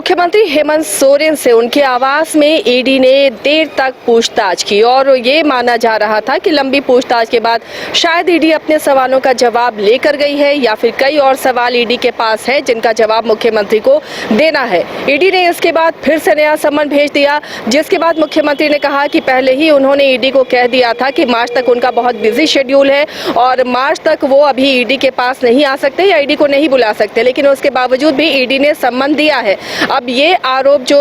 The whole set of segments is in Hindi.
मुख्यमंत्री हेमंत सोरेन से उनके आवास में ईडी ने देर तक पूछताछ की और ये माना जा रहा था कि लंबी पूछताछ के बाद शायद ईडी अपने सवालों का जवाब लेकर गई है या फिर कई और सवाल ईडी के पास है जिनका जवाब मुख्यमंत्री को देना है। ईडी ने इसके बाद फिर से नया सम्मन भेज दिया, जिसके बाद मुख्यमंत्री ने कहा कि पहले ही उन्होंने ईडी को कह दिया था कि मार्च तक उनका बहुत बिजी शेड्यूल है और मार्च तक वो अभी ईडी के पास नहीं आ सकते या ईडी को नहीं बुला सकते, लेकिन उसके बावजूद भी ईडी ने सम्मन दिया है। अब ये आरोप जो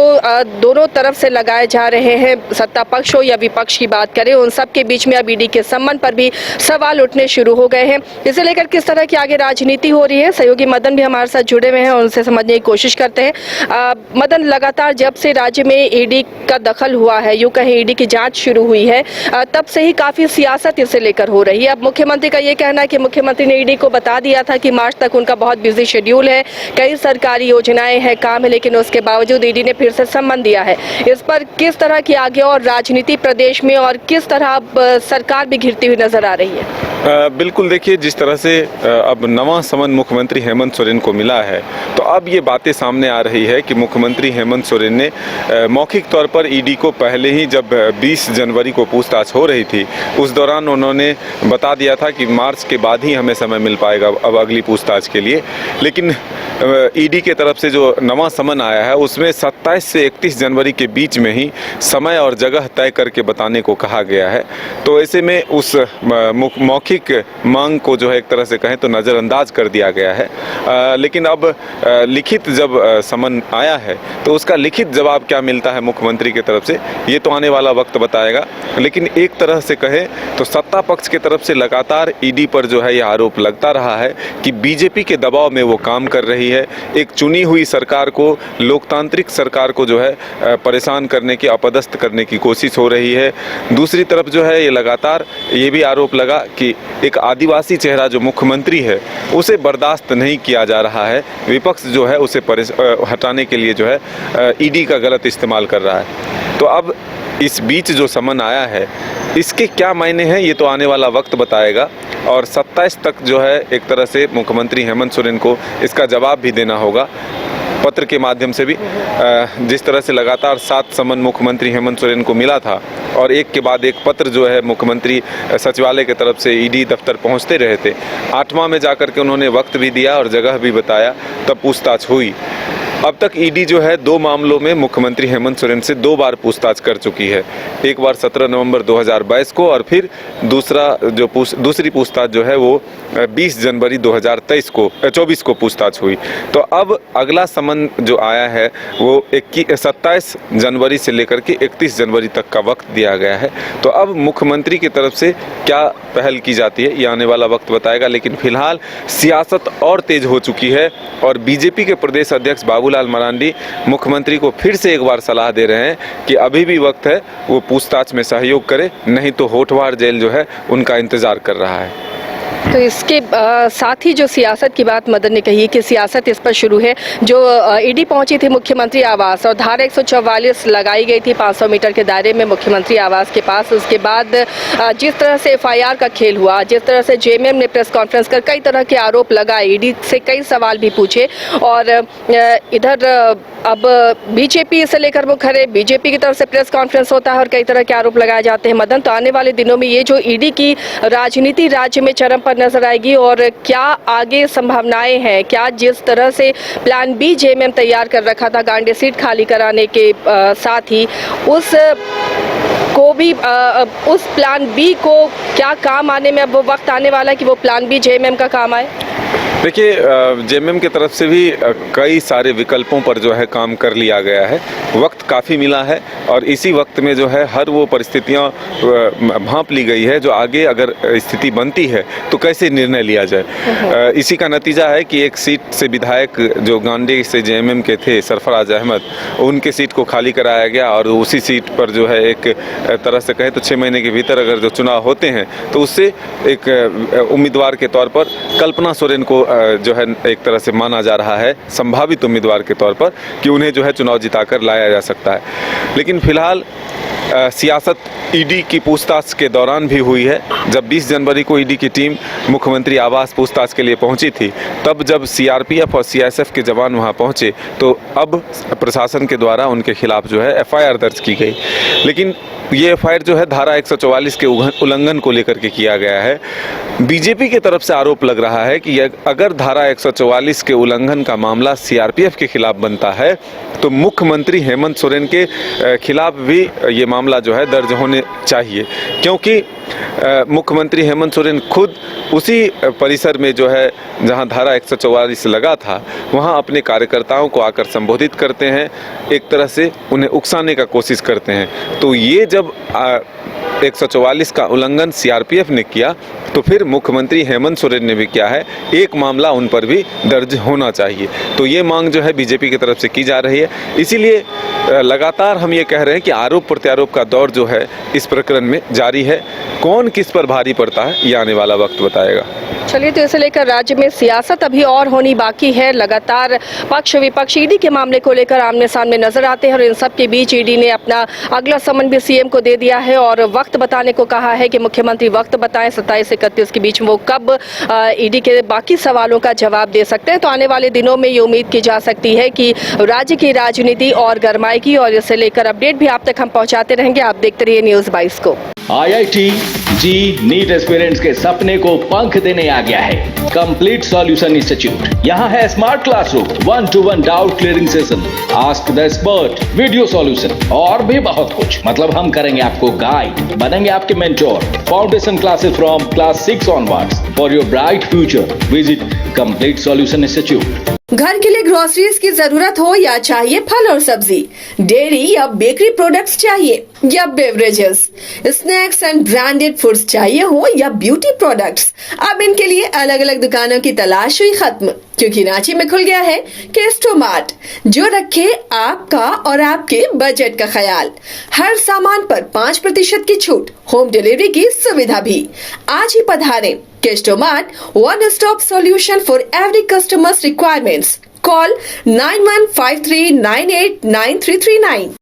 दोनों तरफ से लगाए जा रहे हैं, सत्ता पक्ष हो या विपक्ष की बात करें, उन सब के बीच में अब ईडी के सम्मन पर भी सवाल उठने शुरू हो गए हैं। इसे लेकर किस तरह की आगे राजनीति हो रही है, सहयोगी मदन भी हमारे साथ जुड़े हुए हैं, उनसे समझने की कोशिश करते हैं। मदन, लगातार जब से राज्य में ईडी का दखल हुआ है, यूं कहें ईडी की जांच शुरू हुई है, तब से ही काफी सियासत इसे लेकर हो रही है। अब मुख्यमंत्री का ये कहना है कि मुख्यमंत्री ने ईडी को बता दिया था कि मार्च तक उनका बहुत बिजी शेड्यूल है, कई सरकारी योजनाएं हैं, काम है, लेकिन उसके बावजूद ईडी ने फिर से सम्मन दिया है। इस पर किस तरह की आगे और राजनीति प्रदेश में और किस तरह सरकार भी घिरती हुई नजर आ रही है? बिल्कुल, देखिए, जिस तरह से अब नवा समन मुख्यमंत्री हेमंत सोरेन को मिला है, तो अब ये बातें सामने आ रही है कि मुख्यमंत्री हेमंत सोरेन ने मौखिक तौर पर ईडी को पहले ही, जब 20 जनवरी को पूछताछ हो रही थी, उस दौरान उन्होंने बता दिया था कि मार्च के बाद ही हमें समय मिल पाएगा अब अगली पूछताछ के लिए। लेकिन ईडी के तरफ से जो नवा समन आया है उसमें 27 से 31 जनवरी के बीच में ही समय और जगह तय करके बताने को कहा गया है। तो ऐसे में उस मौखिक मांग को जो है एक तरह से कहें तो नज़रअंदाज कर दिया गया है। लेकिन अब लिखित जब समन आया है तो उसका लिखित जवाब क्या मिलता है मुख्यमंत्री की तरफ से, ये तो आने वाला वक्त बताएगा। लेकिन एक तरह से कहें तो सत्ता पक्ष की तरफ से लगातार ईडी पर जो है यह आरोप लगता रहा है कि बीजेपी के दबाव में वो काम कर रही है, एक चुनी हुई सरकार को, लोकतांत्रिक सरकार को जो है परेशान करने की, अपदस्थ करने की कोशिश हो रही है। दूसरी तरफ जो है ये लगातार ये भी आरोप लगा कि एक आदिवासी चेहरा जो मुख्यमंत्री है उसे बर्दाश्त नहीं किया जा रहा है, विपक्ष जो है उसे हटाने के लिए जो है ईडी का गलत इस्तेमाल कर रहा है। तो अब इस बीच जो समन आया है इसके क्या मायने हैं ये तो आने वाला वक्त बताएगा और 27 तक जो है एक तरह से मुख्यमंत्री हेमंत सोरेन को इसका जवाब भी देना होगा, पत्र के माध्यम से भी। जिस तरह से लगातार 7 समन मुख्यमंत्री हेमंत सोरेन को मिला था और एक के बाद एक पत्र जो है मुख्यमंत्री सचिवालय की तरफ से ईडी दफ्तर पहुंचते रहे थे, 8वां में जाकर के उन्होंने वक्त भी दिया और जगह भी बताया, तब पूछताछ हुई। अब तक ईडी जो है 2 मामलों में मुख्यमंत्री हेमंत सोरेन से 2 बार पूछताछ कर चुकी है। एक बार 17 नवंबर 2022 को और फिर दूसरी पूछताछ जो है वो 20 जनवरी 2024 को पूछताछ हुई। तो अब अगला समन जो आया है वो 27 जनवरी से लेकर के 31 जनवरी तक का वक्त दिया गया है। तो अब मुख्यमंत्री की तरफ से क्या पहल की जाती है ये आने वाला वक्त बताएगा। लेकिन फिलहाल सियासत और तेज हो चुकी है और बीजेपी के प्रदेश अध्यक्ष बाबूलाल मरांडी मुख्यमंत्री को फिर से एक बार सलाह दे रहे हैं कि अभी भी वक्त है, वो पूछताछ में सहयोग करे, नहीं तो होठवार जेल जो है उनका इंतजार कर रहा है। तो इसके साथ ही जो सियासत की बात मदन ने कही कि सियासत इस पर शुरू है। जो ईडी पहुंची थी मुख्यमंत्री आवास और धारा 144 लगाई गई थी 500 मीटर के दायरे में मुख्यमंत्री आवास के पास। उसके बाद जिस तरह से एफआईआर का खेल हुआ, जिस तरह से जेएमएम ने प्रेस कॉन्फ्रेंस कर कई तरह के आरोप लगाए, ईडी से कई सवाल भी पूछे और इधर अब बीजेपी इसे लेकर मुखर है, बीजेपी की तरफ से प्रेस कॉन्फ्रेंस होता है और कई तरह के आरोप लगाए जाते हैं। मदन, तो आने वाले दिनों में ये जो ईडी की राजनीति राज्य में चरम पर नजर आएगी और क्या आगे संभावनाएं हैं? क्या जिस तरह से प्लान बी जेएमएम तैयार कर रखा था गांधी सीट खाली कराने के साथ ही उस प्लान बी को क्या काम आने में अब वो वक्त आने वाला है कि वो प्लान बी जेएमएम का काम आए? देखिए, जेएमएम की तरफ से भी कई सारे विकल्पों पर जो है काम कर लिया गया है, वक्त काफ़ी मिला है और इसी वक्त में जो है हर वो परिस्थितियां भांप ली गई है जो आगे अगर स्थिति बनती है तो कैसे निर्णय लिया जाए। इसी का नतीजा है कि एक सीट से विधायक जो गांधी से जेएमएम के थे सरफराज अहमद, उनके सीट को खाली कराया गया और उसी सीट पर जो है एक तरह से कहें तो 6 महीने के भीतर अगर जो चुनाव होते हैं तो उससे एक उम्मीदवार के तौर पर कल्पना सोरेन को जो है एक तरह से माना जा रहा है संभावित उम्मीदवार के तौर पर कि उन्हें जो है चुनाव जिताकर लाया जा सकता है। लेकिन फिलहाल सियासत ईडी की पूछताछ के दौरान भी हुई है। जब 20 जनवरी को ईडी की टीम मुख्यमंत्री आवास पूछताछ के लिए पहुंची थी, तब जब सीआरपीएफ और सीआईएसएफ के जवान वहां पहुंचे तो अब प्रशासन के द्वारा उनके खिलाफ जो है एफआईआर दर्ज की गई। लेकिन ये एफआईआर जो है धारा 144 के उल्लंघन को लेकर के किया गया है। बीजेपी की तरफ से आरोप लग रहा है कि अगर धारा 144 के उल्लंघन का मामला सीआरपीएफ के खिलाफ बनता है तो मुख्यमंत्री हेमंत सोरेन के खिलाफ भी ये मामला जो है दर्ज होने चाहिए, क्योंकि मुख्यमंत्री हेमंत सोरेन खुद उसी परिसर में जो है जहां धारा 144 लगा था वहां अपने कार्यकर्ताओं को आकर संबोधित करते हैं, एक तरह से उन्हें उकसाने का कोशिश करते हैं। तो ये जब 144 का उल्लंघन सीआरपीएफ ने किया तो फिर मुख्यमंत्री हेमंत सोरेन ने भी किया है, एक मामला उन पर भी दर्ज होना चाहिए। तो ये मांग जो है बीजेपी की तरफ से की जा रही है। इसीलिए लगातार हम ये कह रहे हैं कि आरोप प्रत्यारोप का दौर जो है इस प्रकरण में जारी है। कौन किस पर भारी पड़ता है ये आने वाला वक्त बताएगा। चलिए, तो इसे लेकर राज्य में सियासत अभी और होनी बाकी है। लगातार पक्ष विपक्ष ईडी के मामले को लेकर आमने सामने नजर आते हैं और इन सब के बीच ईडी ने अपना अगला समन भी सीएम को दे दिया है और वक्त बताने को कहा है कि मुख्यमंत्री वक्त बताएं 27 से 31 के बीच में वो कब ईडी के बाकी सवालों का जवाब दे सकते हैं। तो आने वाले दिनों में ये उम्मीद की जा सकती है कि राज्य की राजनीति और गरमाएगी और इसे लेकर अपडेट भी आप तक हम पहुंचाते रहेंगे। आप देखते रहिए न्यूज़ 22 को। IIT जी नीट एस्पिरेंट्स के सपने को पंख देने आ गया है कंप्लीट सॉल्यूशन इंस्टीट्यूट। यहाँ है smart classroom, 1-to-1 doubt clearing session, ask the expert, video solution और भी बहुत कुछ। मतलब हम करेंगे आपको गाइड, बनेंगे आपके mentor. Foundation classes from class 6 onwards for your bright future. Visit complete solution institute. घर के लिए ग्रोसरीज की जरूरत हो या चाहिए फल और सब्जी, डेयरी या बेकरी प्रोडक्ट्स चाहिए या beverages, snacks and branded foods चाहिए हो या ब्यूटी प्रोडक्ट्स, अब इनके लिए अलग अलग दुकानों की तलाश हुई खत्म, क्योंकि रांची में खुल गया है केस्टोमार्ट, जो रखे आपका और आपके बजट का ख्याल। हर सामान पर 5% की छूट, होम डिलीवरी की सुविधा भी। आज ही पधारें केस्टोमार्ट, one stop solution for every customer's requirements. Call 9153989339.